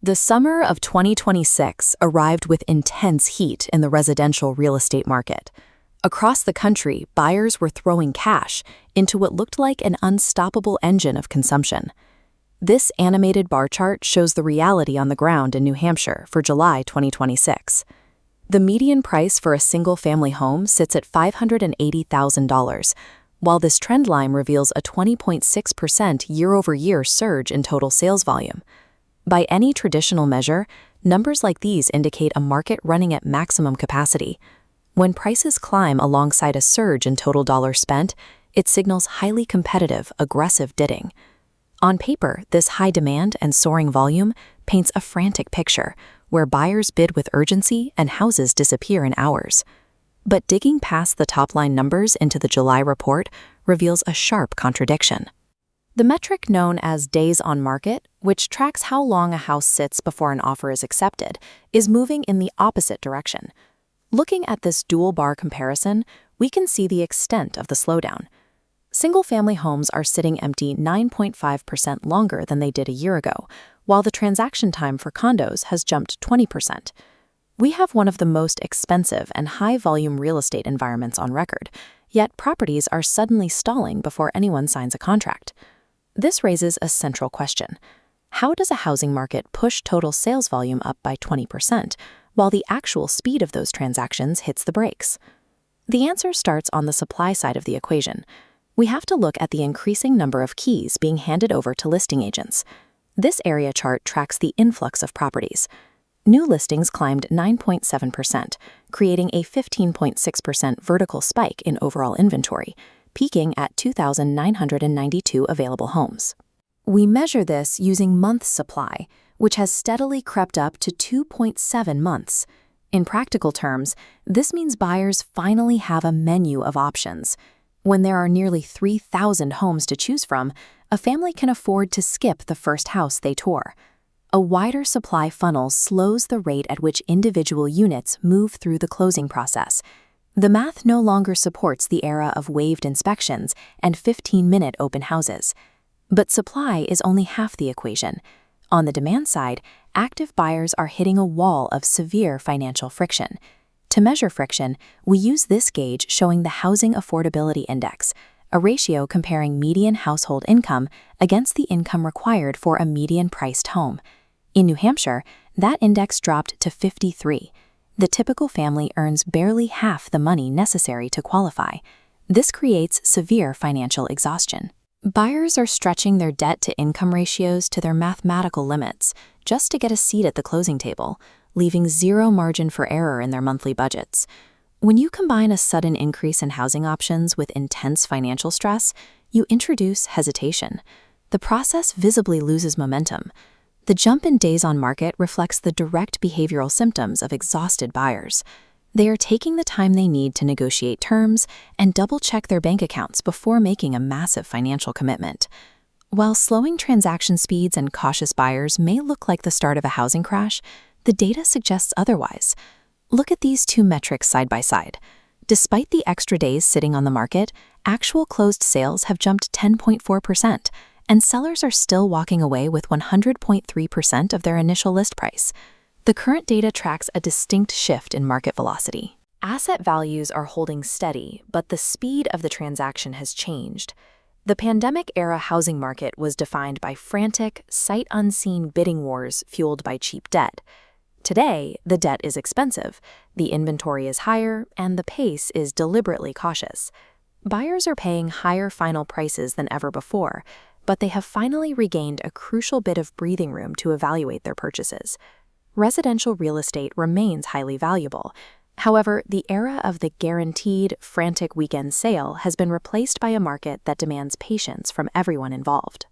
The summer of 2026 arrived with intense heat in the residential real estate market. Across the country, buyers were throwing cash into what looked like an unstoppable engine of consumption. This animated bar chart shows the reality on the ground in New Hampshire for July 2026. The median price for a single-family home sits at $580,000, while this trend line reveals a 20.6% year-over-year surge in total sales volume. By any traditional measure, numbers like these indicate a market running at maximum capacity. When prices climb alongside a surge in total dollars spent, it signals highly competitive, aggressive bidding. On paper, this high demand and soaring volume paints a frantic picture, where buyers bid with urgency and houses disappear in hours. But digging past the top-line numbers into the July report reveals a sharp contradiction. The metric known as days on market, which tracks how long a house sits before an offer is accepted, is moving in the opposite direction. Looking at this dual bar comparison, we can see the extent of the slowdown. Single-family homes are sitting empty 9.5% longer than they did a year ago, while the transaction time for condos has jumped 20%. We have one of the most expensive and high-volume real estate environments on record, yet properties are suddenly stalling before anyone signs a contract. This raises a central question. How does a housing market push total sales volume up by 20%, while the actual speed of those transactions hits the brakes? The answer starts on the supply side of the equation. We have to look at the increasing number of keys being handed over to listing agents. This area chart tracks the influx of properties. New listings climbed 9.7%, creating a 15.6% vertical spike in overall inventory, peaking at 2,992 available homes. We measure this using months supply, which has steadily crept up to 2.7 months. In practical terms, this means buyers finally have a menu of options. When there are nearly 3,000 homes to choose from, a family can afford to skip the first house they tour. A wider supply funnel slows the rate at which individual units move through the closing process. The math no longer supports the era of waived inspections and 15-minute open houses. But supply is only half the equation. On the demand side, active buyers are hitting a wall of severe financial friction. To measure friction, we use this gauge showing the Housing Affordability Index, a ratio comparing median household income against the income required for a median-priced home. In New Hampshire, that index dropped to 53. The typical family earns barely half the money necessary to qualify. This creates severe financial exhaustion. Buyers are stretching their debt-to-income ratios to their mathematical limits just to get a seat at the closing table, leaving zero margin for error in their monthly budgets. When you combine a sudden increase in housing options with intense financial stress, you introduce hesitation. The process visibly loses momentum. The jump in days on market reflects the direct behavioral symptoms of exhausted buyers. They are taking the time they need to negotiate terms and double-check their bank accounts before making a massive financial commitment. While slowing transaction speeds and cautious buyers may look like the start of a housing crash, the data suggests otherwise. Look at these two metrics side by side. Despite the extra days sitting on the market, actual closed sales have jumped 10.4%. And sellers are still walking away with 100.3% of their initial list price. The current data tracks a distinct shift in market velocity. Asset values are holding steady, but the speed of the transaction has changed. The pandemic-era housing market was defined by frantic, sight-unseen bidding wars fueled by cheap debt. Today, the debt is expensive, the inventory is higher, and the pace is deliberately cautious. Buyers are paying higher final prices than ever before, but they have finally regained a crucial bit of breathing room to evaluate their purchases. Residential real estate remains highly valuable. However, the era of the guaranteed, frantic weekend sale has been replaced by a market that demands patience from everyone involved.